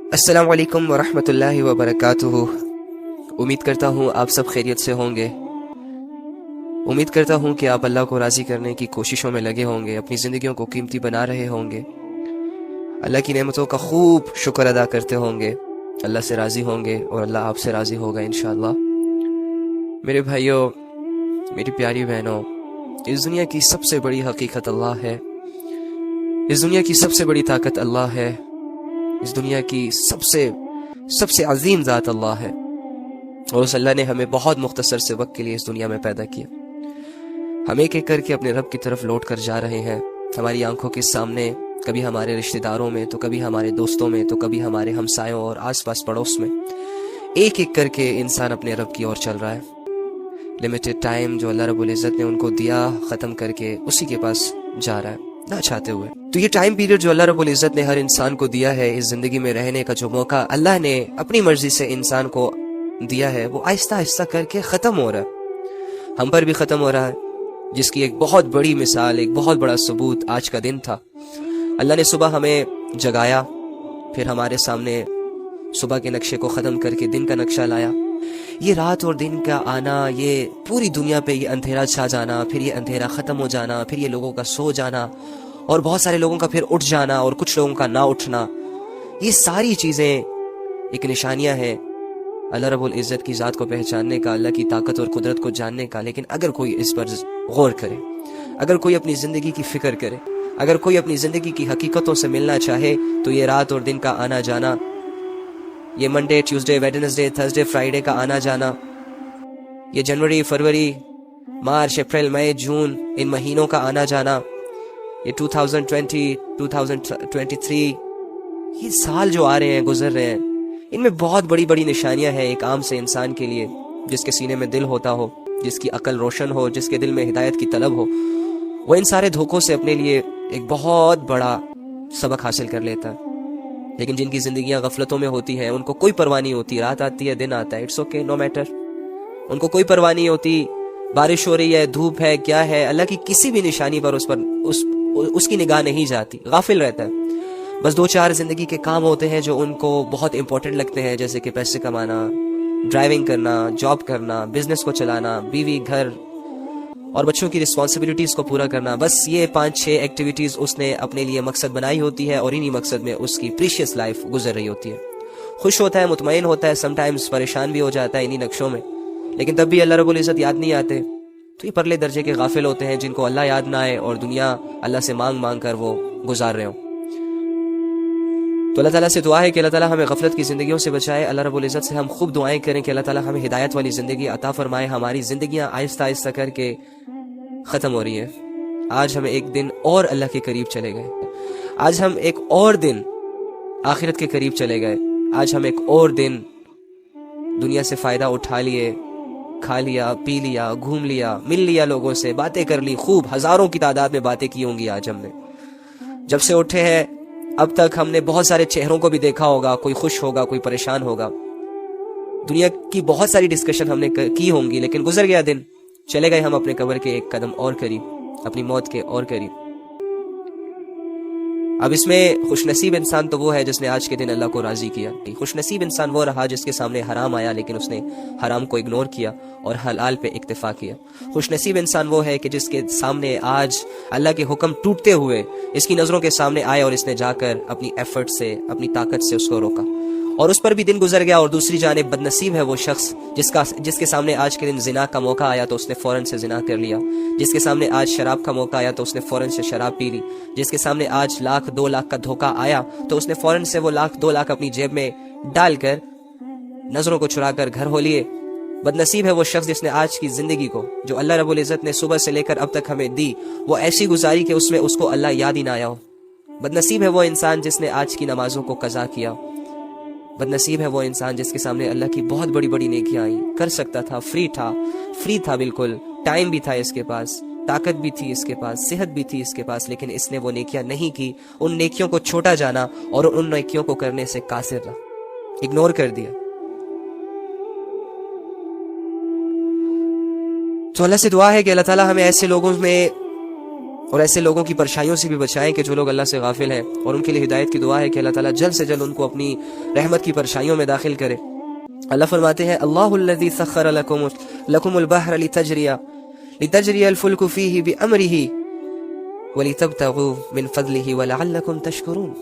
अस्सलाम वालेकुम वरहमतुल्लाहि वबरकातुहू। उम्मीद करता हूँ आप सब खैरियत से होंगे। उम्मीद करता हूँ कि आप अल्लाह को राज़ी करने की कोशिशों में लगे होंगे, अपनी ज़िंदगियों को कीमती बना रहे होंगे, अल्लाह की नेमतों का खूब शुक्र अदा करते होंगे, अल्लाह से राज़ी होंगे और अल्लाह आपसे राज़ी होगा इंशाअल्लाह। मेरे भाइयों, मेरी प्यारी बहनों, इस दुनिया की सबसे बड़ी हकीकत अल्लाह है। इस दुनिया की सबसे बड़ी ताकत अल्लाह है। इस दुनिया की सबसे अजीम ज़ात अल्लाह है। और उस अल्लाह ने हमें बहुत मुख्तसर से वक्त के लिए इस दुनिया में पैदा किया। हम एक एक करके अपने रब की तरफ लौट कर जा रहे हैं। हमारी आंखों के सामने, कभी हमारे रिश्तेदारों में, तो कभी हमारे दोस्तों में, तो कभी हमारे हमसायों और आसपास पड़ोस में, एक एक करके इंसान अपने रब की ओर चल रहा है। लिमिटेड टाइम जो अल्लाह रब्बुल इज़्ज़त ने उनको दिया, ख़त्म करके उसी के पास जा रहा है ना चाहते हुए। तो ये टाइम पीरियड जो अल्लाह रब्बुल इज़्ज़त ने हर इंसान को दिया है, इस ज़िंदगी में रहने का जो मौका अल्लाह ने अपनी मर्जी से इंसान को दिया है, वो आहिस्ता आहिस्ता करके ख़त्म हो रहा है। हम पर भी ख़त्म हो रहा है, जिसकी एक बहुत बड़ी मिसाल, एक बहुत बड़ा सबूत आज का दिन था। अल्लाह ने सुबह हमें जगाया, फिर हमारे सामने सुबह के नक्शे को ख़त्म करके दिन का नक्शा लाया। ये रात और दिन का आना, ये पूरी दुनिया पे ये अंधेरा छा जाना, फिर ये अंधेरा ख़त्म हो जाना, फिर ये लोगों का सो जाना और बहुत सारे लोगों का फिर उठ जाना और कुछ लोगों का ना उठना, ये सारी चीज़ें एक निशानियां हैं अल्लाह रब्बुल इज़्ज़त की ज़ात को पहचानने का, अल्लाह की ताकत और कुदरत को जानने का। लेकिन अगर कोई इस पर गौर करे, अगर कोई अपनी ज़िंदगी की फ़िक्र करे, अगर कोई अपनी ज़िंदगी की हकीकतों से मिलना चाहे, तो ये रात और दिन का आना जाना, ये Monday, Tuesday, Wednesday, Thursday, Friday का आना जाना, ये जनवरी, फरवरी, मार्च, अप्रैल, मई, जून, इन महीनों का आना जाना, ये 2020, 2023, ये साल जो आ रहे हैं, गुजर रहे हैं, इनमें बहुत बड़ी बड़ी निशानियां हैं एक आम से इंसान के लिए, जिसके सीने में दिल होता हो, जिसकी अकल रोशन हो, जिसके दिल में हिदायत की तलब हो। वो इन सारे धोखों से अपने लिए एक बहुत बड़ा सबक हासिल कर लेता है। लेकिन जिनकी जिंदगियां गफलतों में होती हैं, उनको कोई परवाह नहीं होती, रात आती है, दिन आता है, इट्स ओके, नो मैटर, उनको कोई परवाह नहीं होती, बारिश हो रही है, धूप है, क्या है, अल्लाह की किसी भी निशानी पर उसकी निगाह नहीं जाती, गाफिल रहता है। बस दो चार जिंदगी के काम होते हैं जो उनको बहुत इंपॉर्टेंट लगते हैं, जैसे कि पैसे कमाना, ड्राइविंग करना, जॉब करना, बिजनेस को चलाना, बीवी, घर और बच्चों की रिस्पॉन्सिबिलिटीज को पूरा करना। बस ये 5-6 एक्टिविटीज उसने अपने लिए मकसद बनाई होती है और इन्हीं मकसद में उसकी प्रीशियस लाइफ गुजर रही होती है। खुश होता है, मुतमईन होता है, समटाइम्स परेशान भी हो जाता है इन्हीं नक्शों में, लेकिन तब भी अल्लाह रब्बुल इज़्ज़त याद नहीं आते। तो ये परले दर्जे के गाफिल होते हैं जिनको अल्लाह याद ना आए और दुनिया अल्लाह से मांग मांग कर वो गुजार रहे हो। तो अल्लाह ताला से दुआ है कि अल्लाह ताला हमें गफलत की ज़िंदगियों से बचाए। अल्लाह रब्बुल इज़्ज़त से हम खूब दुआएं करें कि अल्लाह ताला हमें हिदायत वाली ज़िंदगी अता फरमाए। हमारी ज़िंदगियां आहिस्ता आहिस्ता करके ख़त्म हो रही है। आज हम एक दिन और अल्लाह के करीब चले गए, आज हम एक और दिन आखिरत के करीब चले गए, आज हम एक और दिन दुनिया से फ़ायदा उठा लिए, खा लिया, पी लिया, घूम लिया, मिल लिया, लोगों से बातें कर ली, खूब हज़ारों की तादाद में बातें की होंगी। आज हमने जब से उठे हैं अब तक हमने बहुत सारे चेहरों को भी देखा होगा, कोई खुश होगा, कोई परेशान होगा, दुनिया की बहुत सारी डिस्कशन हमने की होंगी। लेकिन गुजर गया दिन, चले गए हम अपने कब्र के एक कदम और करीब, अपनी मौत के और करीब। अब इसमें खुशनसीब इंसान तो वो है जिसने आज के दिन अल्लाह को राजी किया। खुशनसीब इंसान वो रहा जिसके सामने हराम आया लेकिन उसने हराम को इग्नोर किया और हलाल पे इक्तिफा किया। खुशनसीब इंसान वो है कि जिसके सामने आज अल्लाह के हुक्म टूटते हुए इसकी नज़रों के सामने आए और इसने जाकर अपनी एफर्ट से, अपनी ताकत से उसको रोका और उस पर भी दिन गुजर गया। और दूसरी जानिब बदनसीब है वो शख्स जिसके सामने आज के दिन जिना का मौका आया तो उसने फौरन से जिना कर लिया, जिसके सामने आज शराब का मौका आया तो उसने फौरन से शराब पी ली, जिसके सामने आज 1,00,000-2 लाख का धोखा आया तो उसने फौरन से वो 1,00,000-2 लाख अपनी जेब में डालकर नजरों को चुरा कर घर हो लिए। बदनसीब है वो शख्स जिसने आज की जिंदगी को, जो अल्लाह रब्बुल इज़्ज़त ने सुबह से लेकर अब तक हमें दी, वो ऐसी गुजारी कि उसमें उसको अल्लाह याद ही ना आया हो। बदनसीब है वो इंसान जिसने आज की नमाजों को कज़ा किया। बदनसीब है वो इंसान जिसके सामने अल्लाह की बहुत बड़ी बड़ी नेकियां आई, कर सकता था, फ्री था बिल्कुल, टाइम भी था इसके पास, ताकत भी थी इसके पास, सेहत भी थी इसके पास, लेकिन इसने वो नेकियां नहीं की। उन नेकियों को छोटा जाना और उन नेकियों को करने से कासिर रहा, इग्नोर कर दिया। तो अल्लाह से दुआ है कि अल्लाह ताला हमें ऐसे लोगों में اور ایسے لوگوں کی پرچھائیوں سے بھی بچائیں کہ جو لوگ اللہ سے غافل ہیں، اور ان کے لیے ہدایت کی دعا ہے کہ اللہ تعالیٰ جلد سے جلد ان کو اپنی رحمت کی پرچھائیوں میں داخل کرے۔ اللہ فرماتے ہیں اللہ الذی سخر لکم البحر لتجری الفلک فیہ بامرہ ولتبتغوا من فضلہ ولعلکم تشکرون۔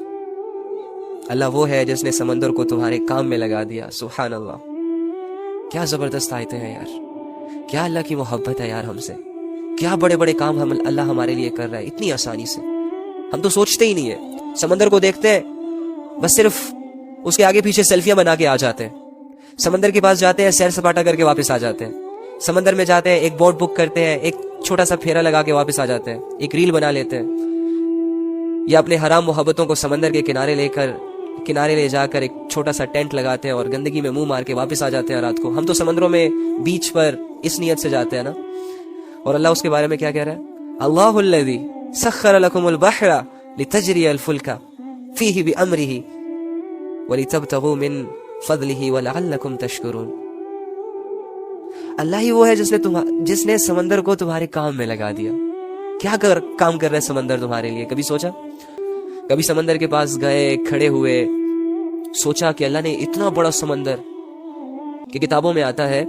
اللہ وہ ہے جس نے سمندر کو تمہارے کام میں لگا دیا۔ سبحان اللہ، کیا زبردست آیتیں ہیں یار، کیا اللہ کی محبت ہے یار ہم سے، کیا بڑے بڑے کام اللہ ہمارے لیے کر رہا ہے اتنی آسانی سے۔ ہم تو سوچتے ہی نہیں ہے، سمندر کو دیکھتے ہیں بس صرف اس کے آگے پیچھے سیلفیاں بنا کے آ جاتے ہیں، سمندر کے پاس جاتے ہیں سیر سپاٹا کر کے واپس آ جاتے ہیں، سمندر میں جاتے ہیں ایک بوٹ بک کرتے ہیں، ایک چھوٹا سا پھیرا لگا کے واپس آ جاتے ہیں، ایک ریل بنا لیتے ہیں، یا اپنے حرام محبتوں کو سمندر کے کنارے لے جا کر ایک چھوٹا سا ٹینٹ لگاتے ہیں اور گندگی میں منہ مار کے واپس آ جاتے ہیں رات کو۔ ہم تو سمندروں میں بیچ پر اس نیت سے جاتے ہیں نا، اور اللہ اس کے بارے میں کیا کہہ رہا ہے؟ اللہ الذی سخر لکم البحر لتجری الفلک فیہ بامرہ ولتبتغوا من فضلہ ولعلکم تشکرون۔ اللہ ہی وہ ہے جس نے سمندر کو تمہارے کام میں لگا دیا۔ کیا کام کر رہا ہے سمندر تمہارے لیے؟ کبھی سوچا؟ کبھی سمندر کے پاس گئے، کھڑے ہوئے، سوچا کہ اللہ نے اتنا بڑا سمندر، کہ کتابوں میں آتا ہے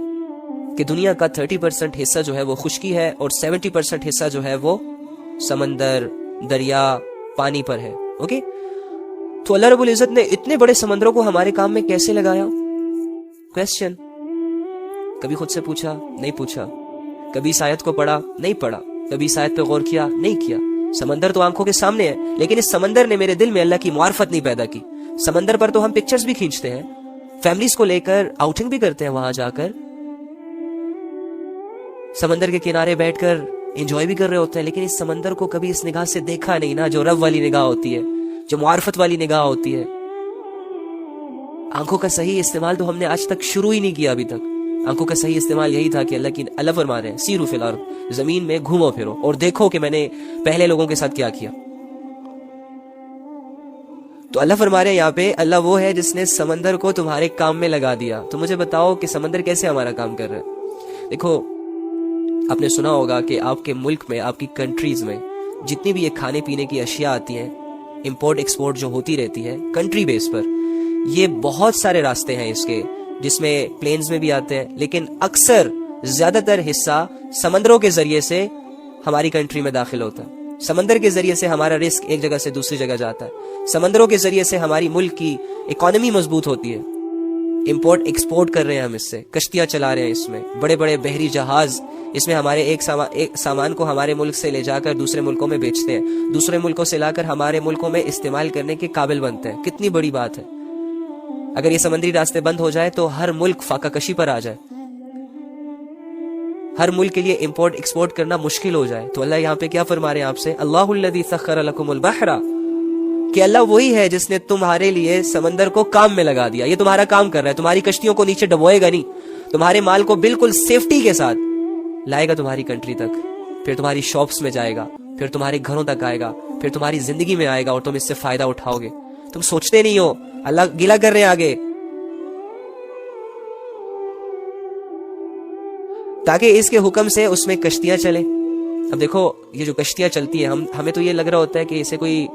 کہ دنیا کا 30% حصہ جو ہے وہ خشکی ہے اور 70% حصہ جو ہے وہ سمندر، دریا، پانی پر ہے۔ اوکے، تو اللہ رب العزت نے اتنے بڑے سمندروں کو ہمارے کام میں کیسے لگایا؟ کویسچن کبھی خود سے پوچھا؟ نہیں پوچھا۔ کبھی اس آیت کو پڑھا؟ نہیں پڑھا۔ کبھی اس آیت پہ غور کیا؟ نہیں کیا۔ سمندر تو آنکھوں کے سامنے ہے، لیکن اس سمندر نے میرے دل میں اللہ کی معرفت نہیں پیدا کی۔ سمندر پر تو ہم پکچرز بھی کھینچتے ہیں، فیملیز کو لے کر آؤٹنگ بھی کرتے ہیں، وہاں جا کر سمندر کے کنارے بیٹھ کر انجوائے بھی کر رہے ہوتے ہیں، لیکن اس سمندر کو کبھی اس نگاہ سے دیکھا نہیں نا، جو رب والی نگاہ ہوتی ہے، جو معرفت والی نگاہ ہوتی ہے۔ آنکھوں کا صحیح استعمال تو ہم نے آج تک شروع ہی نہیں کیا ابھی تک۔ آنکھوں کا صحیح استعمال یہی تھا کہ اللہ فرما رہے ہیں سیروا فی الارض، زمین میں گھومو پھرو اور دیکھو کہ میں نے پہلے لوگوں کے ساتھ کیا کیا۔ تو اللہ فرما رہے ہیں یہاں پہ اللہ وہ ہے جس نے سمندر کو تمہارے کام میں لگا دیا۔ تو مجھے بتاؤ کہ سمندر کیسے ہمارا کام کر رہا ہے؟ دیکھو، آپ نے سنا ہوگا کہ آپ کے ملک میں، آپ کی کنٹریز میں جتنی بھی یہ کھانے پینے کی اشیاء آتی ہیں، امپورٹ ایکسپورٹ جو ہوتی رہتی ہے کنٹری بیس پر، یہ بہت سارے راستے ہیں اس کے، جس میں پلینز میں بھی آتے ہیں، لیکن اکثر زیادہ تر حصہ سمندروں کے ذریعے سے ہماری کنٹری میں داخل ہوتا ہے۔ سمندر کے ذریعے سے ہمارا رزق ایک جگہ سے دوسری جگہ جاتا ہے، سمندروں کے ذریعے سے ہماری ملک کی اکانومی مضبوط ہوتی ہے، امپورٹ ایکسپورٹ کر رہے ہیں ہم اس سے، کشتیاں چلا رہے ہیں اس میں، بڑے بڑے بحری جہاز اس میں ہمارے ایک سامان کو ہمارے ملک سے لے جا کر دوسرے ملکوں میں بیچتے ہیں، دوسرے ملکوں سے لا کر ہمارے ملکوں میں استعمال کرنے کے قابل بنتے ہیں۔ کتنی بڑی بات ہے! اگر یہ سمندری راستے بند ہو جائے تو ہر ملک فاقہ کشی پر آ جائے، ہر ملک کے لیے امپورٹ ایکسپورٹ کرنا مشکل ہو جائے۔ تو اللہ یہاں پہ کیا فرما رہے ہیں آپ سے؟ اللہ الذی سخر لکم البحر، کہ اللہ وہی ہے جس نے تمہارے لیے سمندر کو کام میں لگا دیا۔ یہ تمہارا کام کر رہا ہے، تمہاری کشتیوں کو نیچے ڈبوئے گا نہیں، تمہارے مال کو بالکل سیفٹی کے ساتھ لائے گا تمہاری کنٹری تک، پھر تمہاری شاپس میں جائے گا، پھر تمہارے گھروں تک آئے گا، پھر تمہاری زندگی میں آئے گا اور تم اس سے فائدہ اٹھاؤ گے۔ تم سوچتے نہیں ہو، اللہ گیلا کر رہے ہیں آگے، تاکہ اس کے حکم سے اس میں کشتیاں چلیں۔ اب دیکھو یہ جو کشتیاں چلتی ہیں، ہمیں تو یہ لگ رہا ہوتا ہے کہ اسے کوئی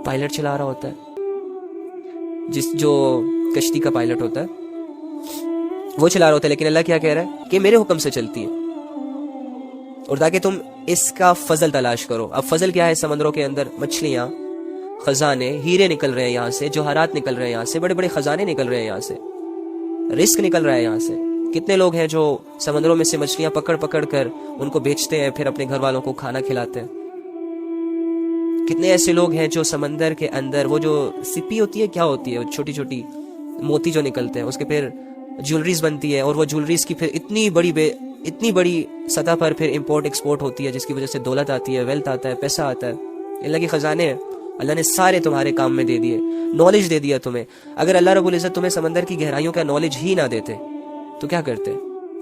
پائلٹ چلا رہا ہوتا ہے، جو کشتی کا پائلٹ ہوتا ہے وہ چلا رہا ہوتا ہے، لیکن اللہ کیا کہہ رہا ہے کہ میرے حکم سے چلتی ہے، اور تاکہ تم اس کا فضل تلاش کرو۔ اب فضل کیا ہے؟ سمندروں کے اندر مچھلیاں، خزانے، ہیرے نکل رہے ہیں یہاں سے، جوہرات نکل رہے ہیں یہاں سے، بڑے بڑے خزانے نکل رہے ہیں یہاں سے، رزق نکل رہا ہے یہاں سے۔ کتنے لوگ ہیں جو سمندروں میں سے مچھلیاں پکڑ پکڑ کر ان کو بیچتے ہیں، پھر اپنے گھر والوں کو کھانا کھلاتے ہیں۔ کتنے ایسے لوگ ہیں جو سمندر کے اندر وہ جو سپی ہوتی ہے، کیا ہوتی ہے، وہ چھوٹی چھوٹی موتی جو نکلتے ہیں، اس کے پھر جولریز بنتی ہے، اور وہ جولریز کی پھر اتنی بڑی سطح پر پھر امپورٹ ایکسپورٹ ہوتی ہے، جس کی وجہ سے دولت آتی ہے، ویلتھ آتا ہے، پیسہ آتا ہے۔ اللہ کے خزانے ہیں، اللہ نے سارے تمہارے کام میں دے دیے، نالج دے دیا تمہیں۔ اگر اللہ رب العزت تمہیں سمندر کی گہرائیوں کا نالج ہی نہ دیتے تو کیا کرتے؟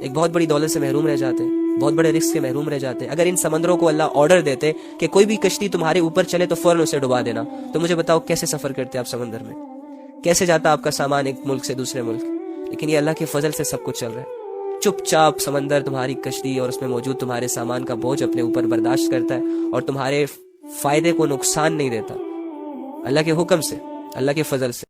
ایک بہت بڑی دولت سے محروم رہ جاتے، بہت بڑے رزق سے محروم رہ جاتے۔ اگر ان سمندروں کو اللہ آرڈر دیتے کہ کوئی بھی کشتی تمہارے اوپر چلے تو فوراً اسے ڈبا دینا، تو مجھے بتاؤ کیسے سفر کرتے آپ سمندر میں، کیسے جاتا آپ کا سامان ایک ملک سے دوسرے ملک؟ لیکن یہ اللہ کے فضل سے سب کچھ چل رہا ہے۔ چپ چاپ سمندر تمہاری کشتی اور اس میں موجود تمہارے سامان کا بوجھ اپنے اوپر برداشت کرتا ہے، اور تمہارے فائدے کو نقصان نہیں دیتا، اللہ کے حکم سے، اللہ کے فضل سے۔